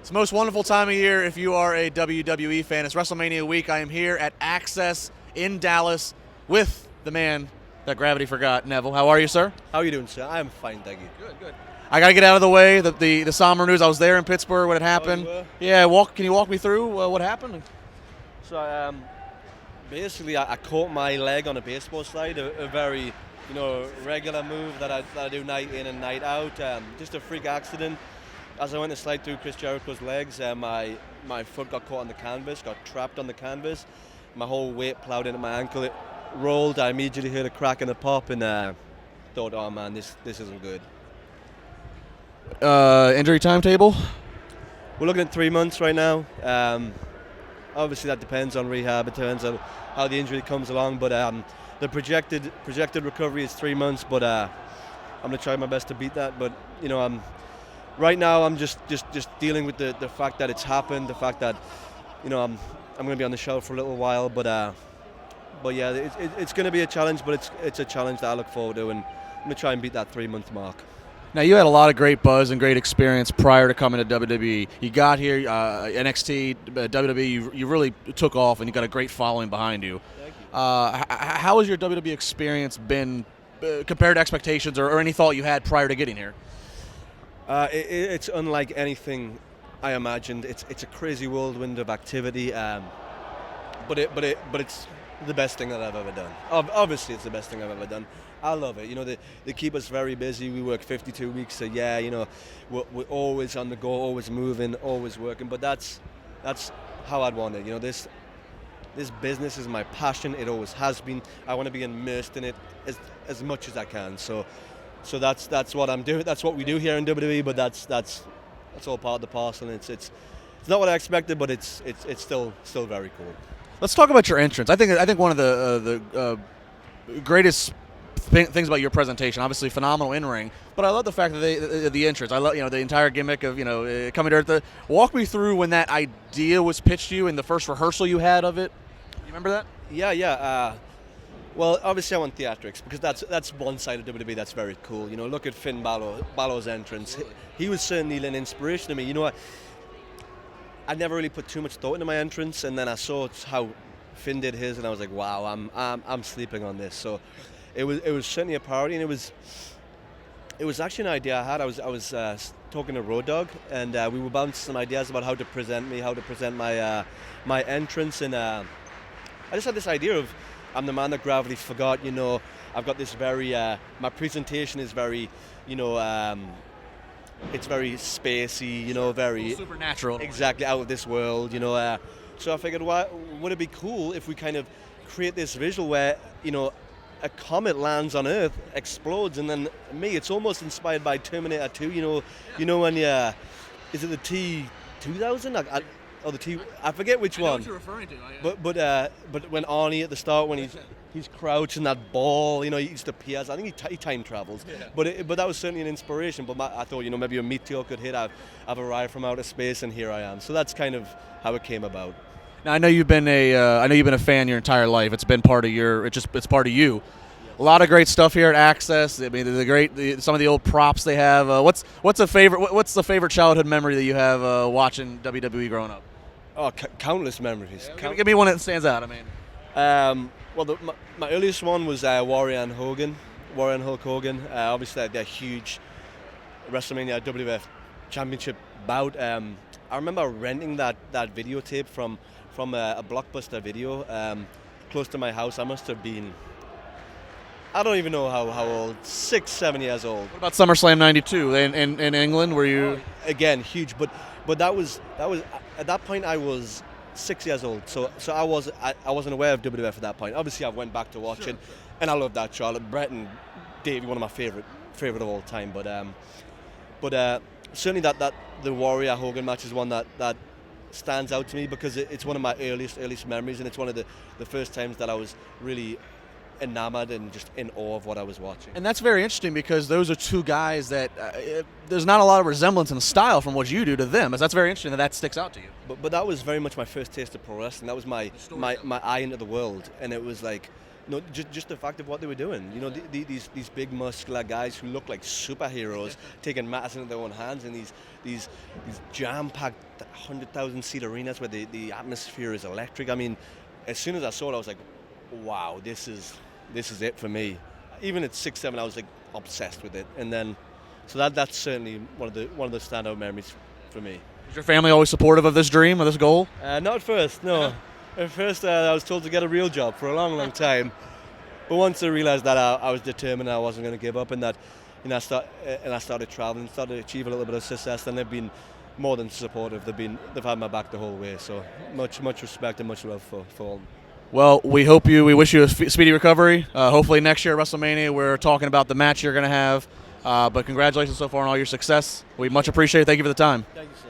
It's the most wonderful time of year if you are a WWE fan. It's WrestleMania week. I am here at Access in Dallas with the man that gravity forgot, Neville. How are you, sir? How are you doing, sir? I am fine, thank you. Good. I got to get out of the way. The somber news. I was there in Pittsburgh when it happened. Oh, you were? Yeah, can you walk me through what happened? So, basically, I caught my leg on a baseball slide, a very, regular move that I do night in and night out. Just a freak accident. As I went to slide through Chris Jericho's legs, my foot got caught on the canvas, got trapped on the canvas. My whole weight plowed into my ankle. It rolled. I immediately heard a crack and a pop, and thought, oh man, this isn't good. Injury timetable? We're looking at 3 months right now. Obviously, that depends on rehab. It depends on how the injury comes along. But the projected recovery is 3 months. But I'm gonna try my best to beat that. But right now I'm just dealing with the fact that it's happened. The fact that I'm gonna be on the shelf for a little while. But yeah, it's gonna be a challenge. But it's a challenge that I look forward to, and I'm gonna try and beat that 3 month mark. Now, you had a lot of great buzz and great experience prior to coming to WWE. You got here, NXT, WWE, you really took off, and you got a great following behind you. Thank you. How has your WWE experience been compared to expectations or any thought you had prior to getting here? It's unlike anything I imagined. It's a crazy whirlwind of activity, but it's the best thing that I've ever done. Obviously, it's the best thing I've ever done. I love it. They keep us very busy. We work 52 weeks a year. We're always on the go, always moving, always working. But that's how I'd want it. This business is my passion. It always has been. I want to be immersed in it as much as I can. So that's what I'm doing. That's what we do here in WWE. But that's all part of the parcel. And it's not what I expected, but it's still very cool. Let's talk about your entrance. I think one of the greatest things about your presentation, obviously phenomenal in ring, but I love the fact that the entrance. I love the entire gimmick of coming to walk me through when that idea was pitched to you in the first rehearsal you had of it. You remember that? Yeah. Well, obviously I want theatrics because that's one side of WWE that's very cool. Look at Finn Balor's entrance. He was certainly an inspiration to me. I never really put too much thought into my entrance, and then I saw how Finn did his, and I was like, wow, I'm sleeping on this. So it was certainly a priority, and it was actually an idea I had. I was talking to Road Dogg, and we were bouncing some ideas about how to present my my entrance, and I just had this idea of I'm the man that gravity forgot. I've got this very my presentation is very it's very spacey, very supernatural, exactly out of this world. So I figured, would it be cool if we kind of create this visual where a comet lands on Earth, explodes, and then it's almost inspired by Terminator 2. When is it the T-2000 or the T? I forget which one. I know what you're referring to. But when Arnie at the start, when he's crouching that ball, he just appears. I think he time travels. Yeah. But that was certainly an inspiration. But I thought maybe a meteor could hit. I've arrived from outer space, and here I am. So that's kind of how it came about. Now, I know you've been a fan your entire life. It's been part of it's part of you. A lot of great stuff here at Access. I mean, some of the old props they have. What's the favorite childhood memory that you have watching WWE growing up? Oh, countless memories. Yeah, give me one that stands out. Well, my earliest one was Warrior and Hulk Hogan. Obviously, they're huge WrestleMania WWF Championship bout. I remember renting that videotape from a Blockbuster video close to my house. I must have been, I don't even know how old, 6, 7 years old. What about SummerSlam '92 in England? Were you again huge? But that was at that point I was 6 years old. So I wasn't aware of WWF at that point. Obviously, I went back to watching, sure. And I loved that Charlotte, Brett, and Davey, one of my favorite of all time. But certainly that the Warrior Hogan match is one that stands out to me because it's one of my earliest memories, and it's one of the first times that I was really enamored and just in awe of what I was watching. And that's very interesting because those are two guys that there's not a lot of resemblance in style from what you do to them. That's very interesting that sticks out to you. But that was very much my first taste of pro wrestling. That was my eye into the world, and it was like No, just the fact of what they were doing. You know, these big muscular guys who look like superheroes taking matters into their own hands in these jam-packed 100,000-seat arenas where the atmosphere is electric. I mean, as soon as I saw it, I was like, wow, this is it for me. Even at 6-7, I was like obsessed with it. And then, so that's certainly one of the standout memories for me. Was your family always supportive of this dream, of this goal? Not at first, no. At first, I was told to get a real job for a long, long time. But once I realised that I was determined, I wasn't going to give up, and that, you know, I started travelling, started to achieve a little bit of success, and they've been more than supportive. They've had my back the whole way. So much respect and much love for all. Well, we wish you a speedy recovery. Hopefully next year at WrestleMania, we're talking about the match you're going to have. But congratulations so far on all your success. We much appreciate it. Thank you for the time. Thank you, sir.